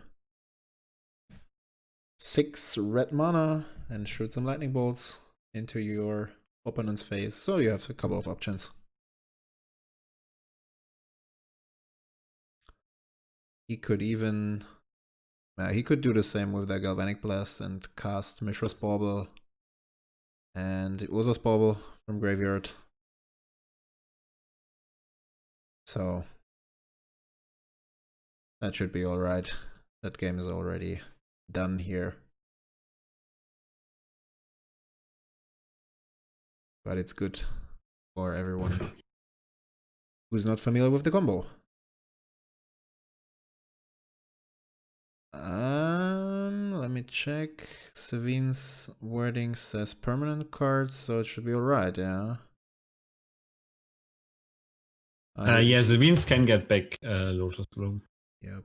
6 red mana and shoot some lightning bolts into your opponent's face. So you have a couple of options. He could even he could do the same with the Galvanic Blast and cast Mishra's Bauble and Urza's Bauble from graveyard. So that should be alright. That game is already done here. But it's good for everyone who's not familiar with the combo. Let me check. Savine's wording says permanent cards, so it should be alright, yeah. Yeah, Savine's can get back Lotus Bloom. Yep.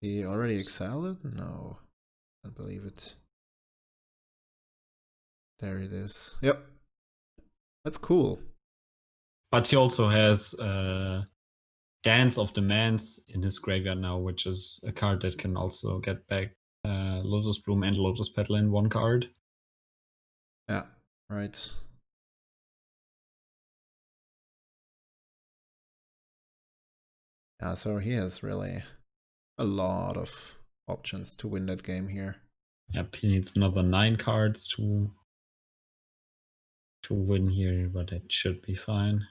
He already exiled it? No. I believe it. There it is. Yep. That's cool. But he also has Dance of the Mans in his graveyard now, which is a card that can also get back Lotus Bloom and Lotus Petal in one card. Yeah, right. Yeah, so he has really a lot of options to win that game here. Yep, he needs another 9 cards to win here, but it should be fine.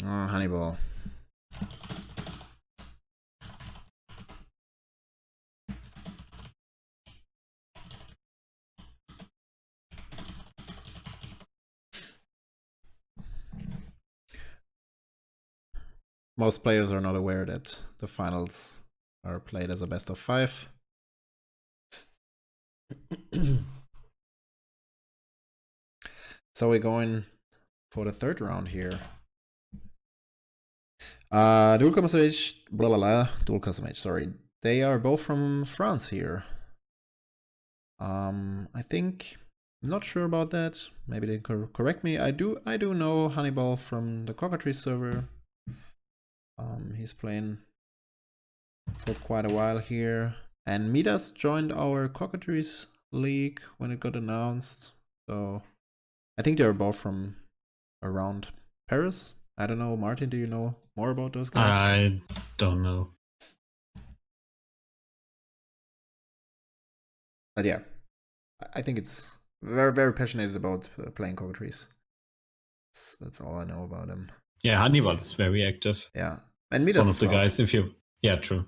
Oh, Hannibal. Most players are not aware that the finals are played as a best of 5. So we're going for the 3rd round here. Duel Custom Age, blah blah blah. Duel Custom Age, sorry. They are both from France here. I think I'm not sure about that. Maybe they correct me. I do know Hannibal from the Cockatree server. He's playing for quite a while here. And Midas joined our Cockatrice League when it got announced. So I think they're both from around Paris. I don't know, Martin, do you know more about those guys? I don't know. But yeah, I think it's very, very passionate about playing Cockatrice. That's all I know about him. Yeah, Hannibal is very active. Yeah. And Midas one of the guys, if you... Yeah, true.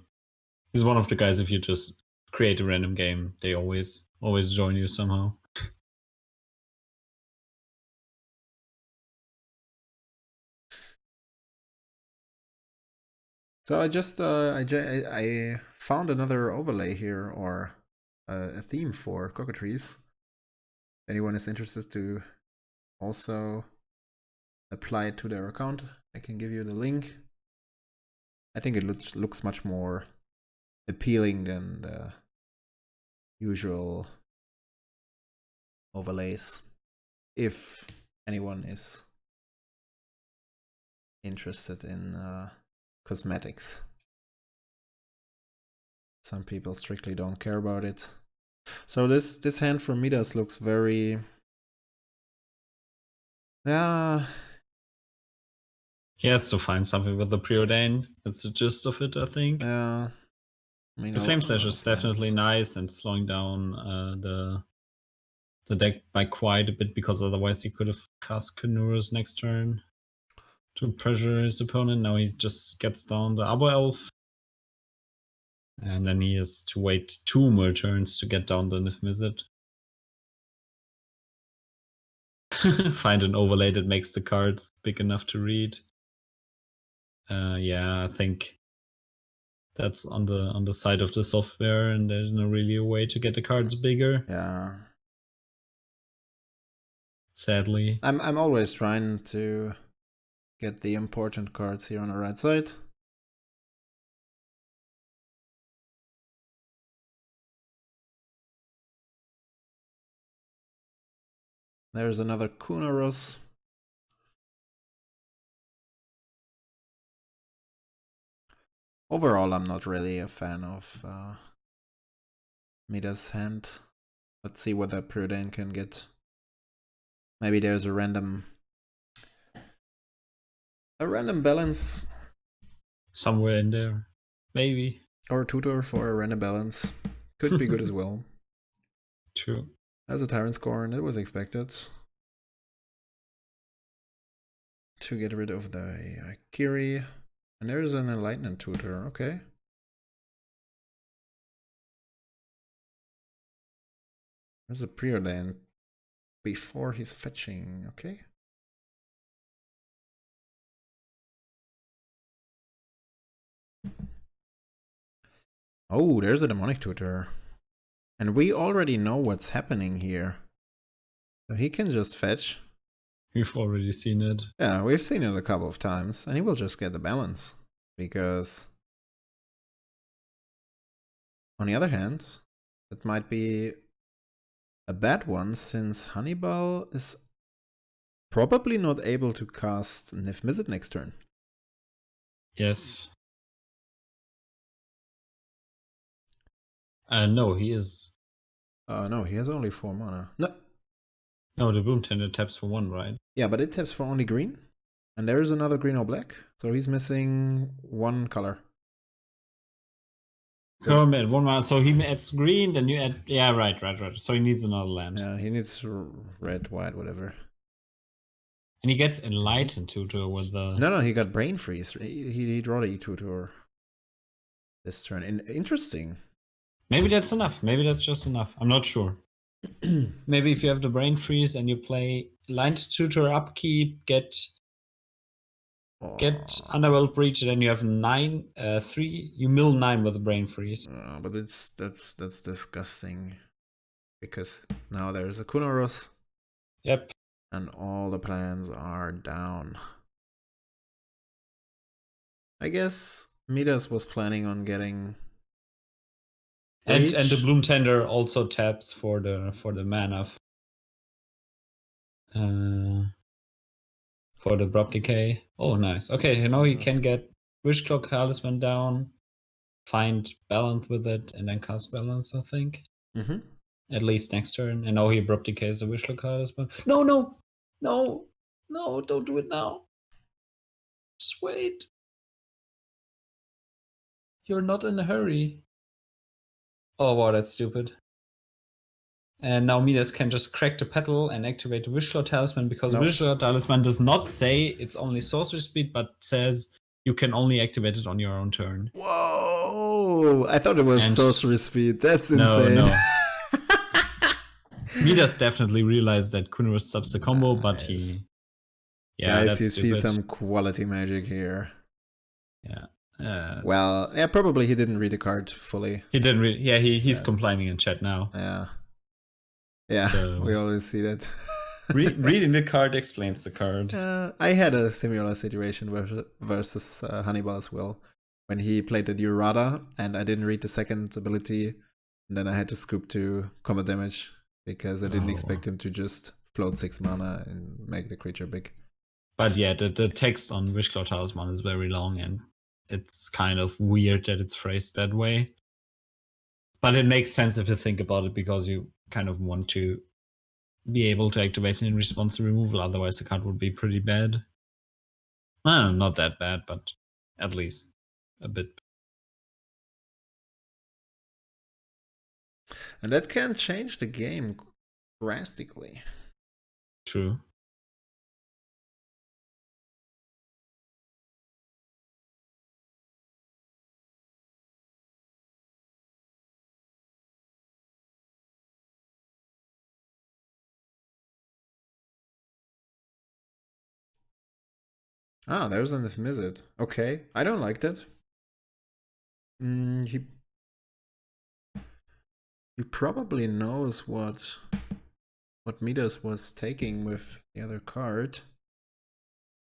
He's one of the guys, if you just create a random game, they always join you somehow. So I just I found another overlay here, or a theme for Cockatrice. anyone is interested to also apply it to their account, I can give you the link. I think it looks much more appealing than the usual overlays, if anyone is interested in cosmetics. Some people strictly don't care about it. So this hand from Midas looks very... Yeah. He has to find something with the preordain. That's the gist of it, I think. Yeah. I mean, The Flame Slash is definitely nice and slowing down the deck by quite a bit, because otherwise he could have cast Kunuras next turn to pressure his opponent. Now he just gets down the Arbor Elf. And then he has to wait 2 more turns to get down the Niv-Mizzet. Find an overlay that makes the cards big enough to read. Yeah, I think that's on the side of the software, and there's no really a way to get the cards bigger. Yeah. Sadly. I'm always trying to get the important cards here on the right side. There's another Kunaros. Overall, I'm not really a fan of Midas' hand. Let's see what that Preordain can get. Maybe there's a random balance somewhere in there, maybe. Or a tutor for a random balance could be good as well. True. As a Tyrant Scorn, it was expected to get rid of the Akiri. And there's an Enlightenment tutor, okay. There's a Preordain before he's fetching, okay. Oh, there's a Demonic tutor. And we already know what's happening here. So he can just fetch. We've already seen it. Yeah, we've seen it a couple of times. And he will just get the balance. Because on the other hand, it might be a bad one, since Hannibal is probably not able to cast Niv-Mizzet next turn. Yes. No, he is. No, he has only 4 mana. No, the Boom Tender taps for 1, right? Yeah, but it taps for only green. And there is another green or black. So he's missing 1 color. Come at 1 mana, so he adds green, then you add... Yeah, right. So he needs another land. Yeah, he needs red, white, whatever. And he gets Enlightened tutor with the... No, he got Brain Freeze. He drew the E-tutor this turn. Interesting. Maybe that's enough. Maybe that's just enough. I'm not sure. Maybe if you have the Brain Freeze and you play Enlightened tutor upkeep, get Underworld Breach, then you have 3. You mill 9 with the Brain Freeze. But that's disgusting. Because now there's a Kunoros. Yep. And all the plans are down. I guess Midas was planning on getting... And the Bloom Tender also taps for the mana for the Abrupt Decay. Oh, nice. Okay, now he can get Wish Clock Talisman down, find Balance with it, and then cast Balance, I think. Mm-hmm. At least next turn. And now he Abrupt Decays the Wish Clock Talisman. No, don't do it now. Just wait. You're not in a hurry. Oh, wow, that's stupid. And now Midas can just crack the petal and activate the Wish Clock Talisman, because Wish Clock Talisman does not say it's only sorcery speed, but says you can only activate it on your own turn. Whoa! I thought it was sorcery speed. That's insane. No. Midas definitely realized that Kunoros stops the combo, but he... Yeah, guys, you stupid. see some quality magic here. Yeah. Well, yeah, probably he didn't read the card fully. He didn't read... Yeah, he's complaining in chat now. Yeah. Yeah, So we always see that. reading the card explains the card. I had a similar situation versus Hannibal as well. When he played the Durada and I didn't read the second ability, and then I had to scoop to combat damage because I didn't expect him to just float 6 mana and make the creature big. But yeah, the text on Wishclaw Talisman is very long, and it's kind of weird that it's phrased that way. But it makes sense if you think about it, because you kind of want to be able to activate it in response to removal, otherwise the card would be pretty bad. Not that bad, but at least a bit. And that can change the game drastically. True. Ah, there's a Niv-Mizzet. Okay, I don't like that. He probably knows what Midas was taking with the other card.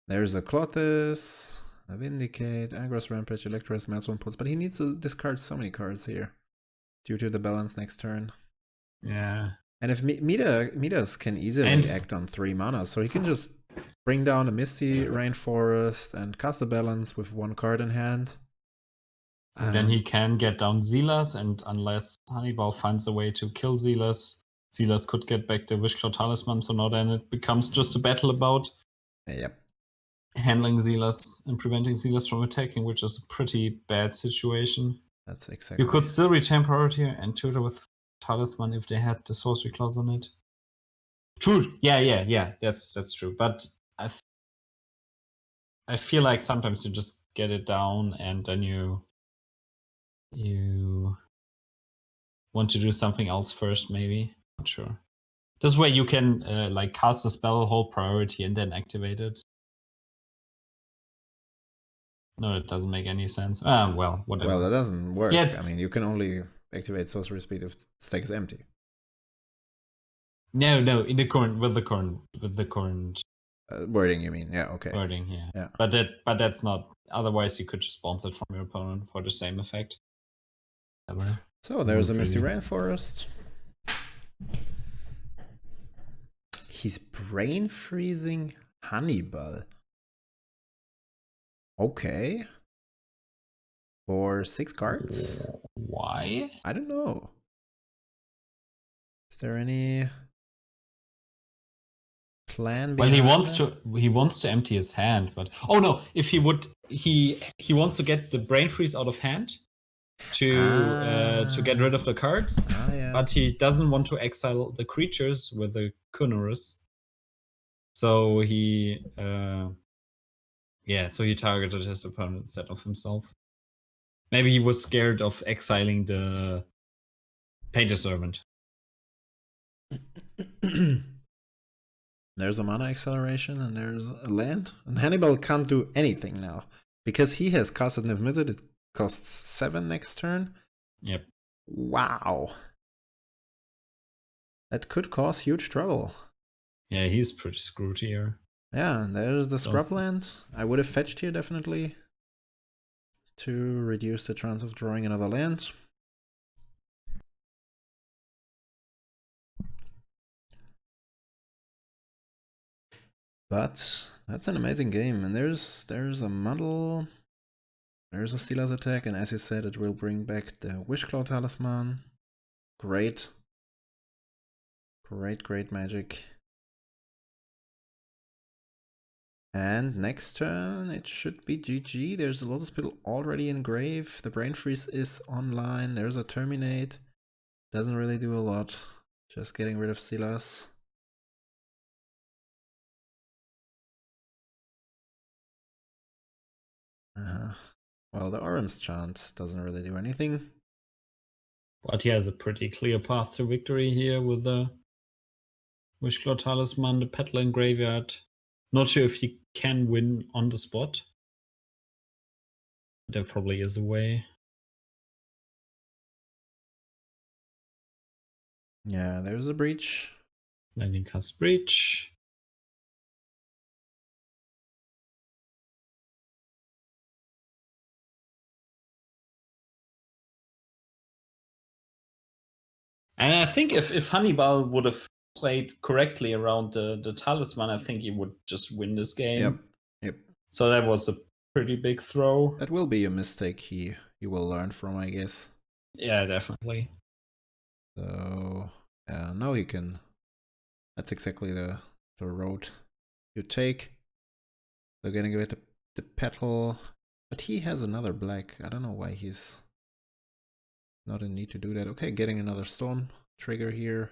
There's a Clotis, a Vindicate, Agros Rampage, Electros, Maelstrom Pulse, but he needs to discard so many cards here due to the balance next turn. Yeah. And if Midas can easily act on 3 mana, so he can just bring down a Misty Rainforest and cast a balance with 1 card in hand. And then he can get down Silas, and unless Hannibal finds a way to kill Silas, Silas could get back the Wishclaw Talisman, so now then it becomes just a battle about handling Silas and preventing Silas from attacking, which is a pretty bad situation. That's exactly. You could still retain priority and tutor with Talisman if they had the sorcery clause on it. True. Yeah. That's true. But I feel like sometimes you just get it down and then you want to do something else first, maybe. Not sure. This way you can like cast a spell, hold priority, and then activate it. No, it doesn't make any sense. Well, whatever. Well, that doesn't work. Yeah, I mean, you can only activate sorcery speed if the stack is empty. No, in the current with the current wording, you mean? Yeah, okay. Wording, yeah. But that's not. Otherwise, you could just bounce it from your opponent for the same effect. So there's a Misty Rainforest. He's brain freezing Hannibal. Okay. For 6 cards? Why? I don't know. Is there any plan behind he wants to empty his hand, but if he would, he wants to get the brain freeze out of hand to get rid of the cards, but he doesn't want to exile the creatures with the Kunorus. So he targeted his opponent instead of himself. Maybe he was scared of exiling the Painter Servant. There's a mana acceleration and there's a land. And Hannibal can't do anything now. Because he has casted Niv-Mizzet, it costs 7 next turn. Yep. Wow. That could cause huge trouble. Yeah, he's pretty screwed here. Yeah, and there's the Scrubland. I would have fetched here definitely to reduce the chance of drawing another land. But that's an amazing game, and there's a muddle, there's a Silas attack, and as you said, it will bring back the Wishclaw Talisman. Great magic. And next turn, it should be GG. There's a Lotus Spittle already in grave. The Brain Freeze is online. There's a Terminate. Doesn't really do a lot. Just getting rid of Silas. Well, the Orum's Chant doesn't really do anything. But he has a pretty clear path to victory here with the Wishclaw Talisman, the Peddling Graveyard. Not sure if he can win on the spot. There probably is a way. Yeah, there's a breach. Landing cast breach. And I think if Hannibal would have played correctly around the talisman, I think he would just win this game. Yep. So that was a pretty big throw. That will be a mistake he will learn from, I guess. Yeah, definitely. So now he can. That's exactly the road you take. So getting away the petal, but he has another black. I don't know why he's not in need to do that. Okay, getting another storm trigger here.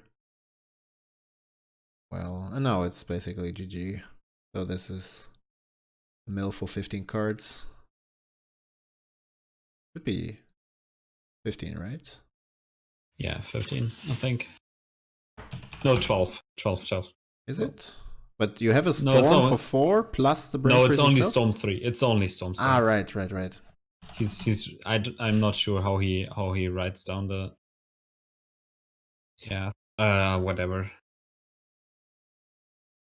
Well, and now it's basically GG. So this is a mill for 15 cards. Should be 15, right? Yeah, 15, I think. No, 12. 12. Is it? But you have a storm for 4 plus the brain No, freeze it's only itself? storm 3. It's only storm 3. Ah, right. I'm not sure how he writes down the. Yeah. Whatever.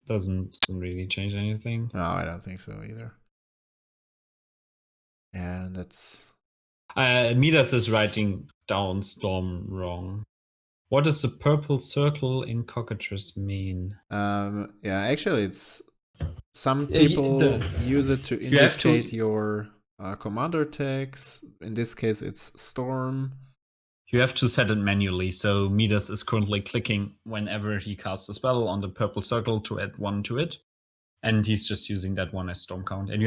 Doesn't really change anything. No, I don't think so either. And that's. Midas is writing down storm wrong. What does the purple circle in cockatrice mean? Yeah, actually, it's some people use it to indicate your commander tags. In this case, it's storm. You have to set it manually. So Midas is currently clicking whenever he casts a spell on the purple circle to add 1 to it, and he's just using that one as storm count. And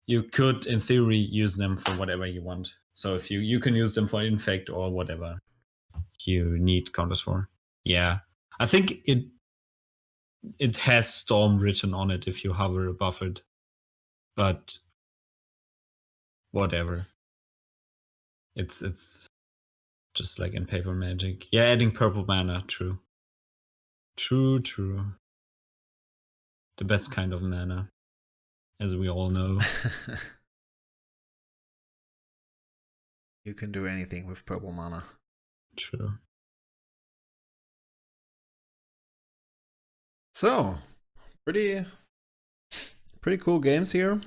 you could, in theory, use them for whatever you want. So if you can use them for infect or whatever you need counters for. Yeah, I think it has storm written on it if you hover above it, but whatever. It's just like in paper magic. Yeah, adding purple mana, true. True. The best kind of mana, as we all know. You can do anything with purple mana. True. So, pretty cool games here.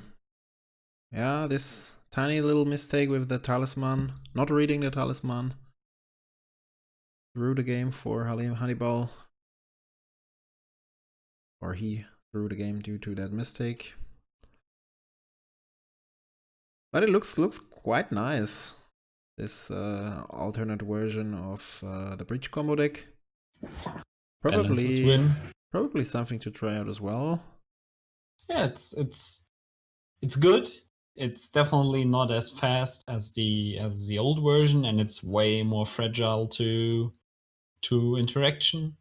Yeah, this tiny little mistake with the talisman, not reading the talisman, threw the game for Hannibal. Or he threw the game due to that mistake. But it looks quite nice. This alternate version of the Breach combo deck. Probably something to try out as well. Yeah, it's good. It's definitely not as fast as the old version, and it's way more fragile to interaction.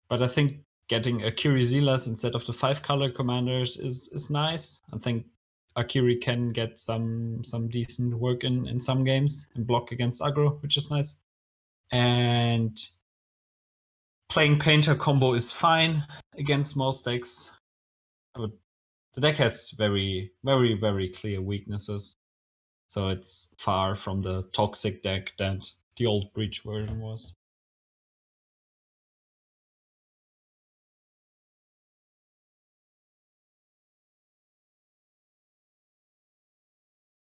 But I think getting Akiri Silas instead of the 5-color commanders is nice. I think Akiri can get some decent work in some games and block against aggro, which is nice. And playing Painter combo is fine against most decks, but the deck has very, very, very clear weaknesses. So it's far from the toxic deck that the old Breach version was.